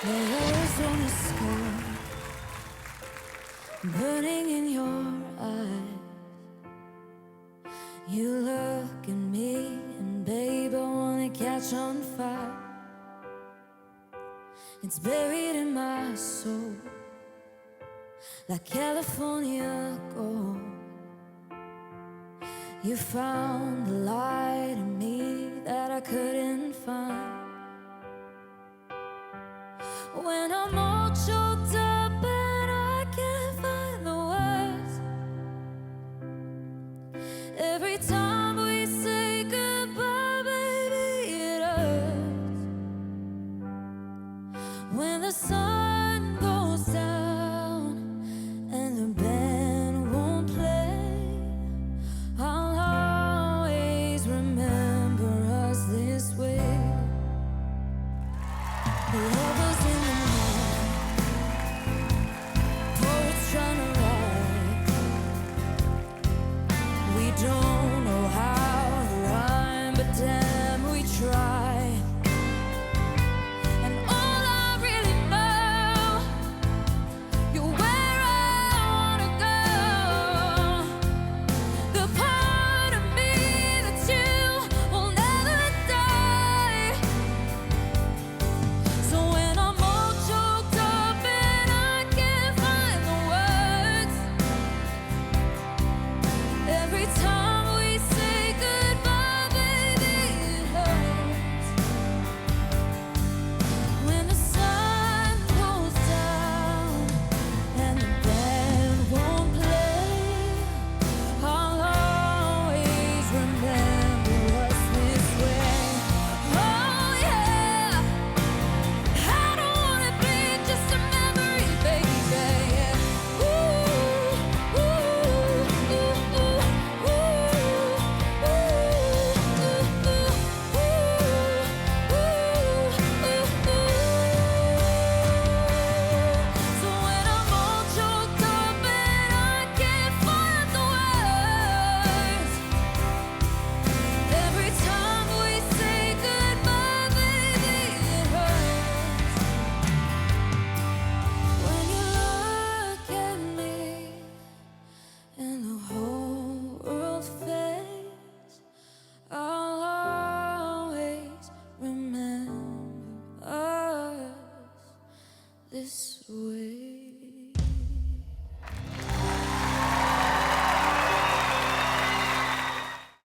There was only scorn burning in your eyes. You look at me and babe, I wanna catch on fire. It's buried in my soul like California gold. You found the light in me that I couldn't find. When I'm all choked up and I can't find the words, every time we say goodbye, baby, it hurts. When the sun goes down and the band won't play, I'll always remember us this way. Love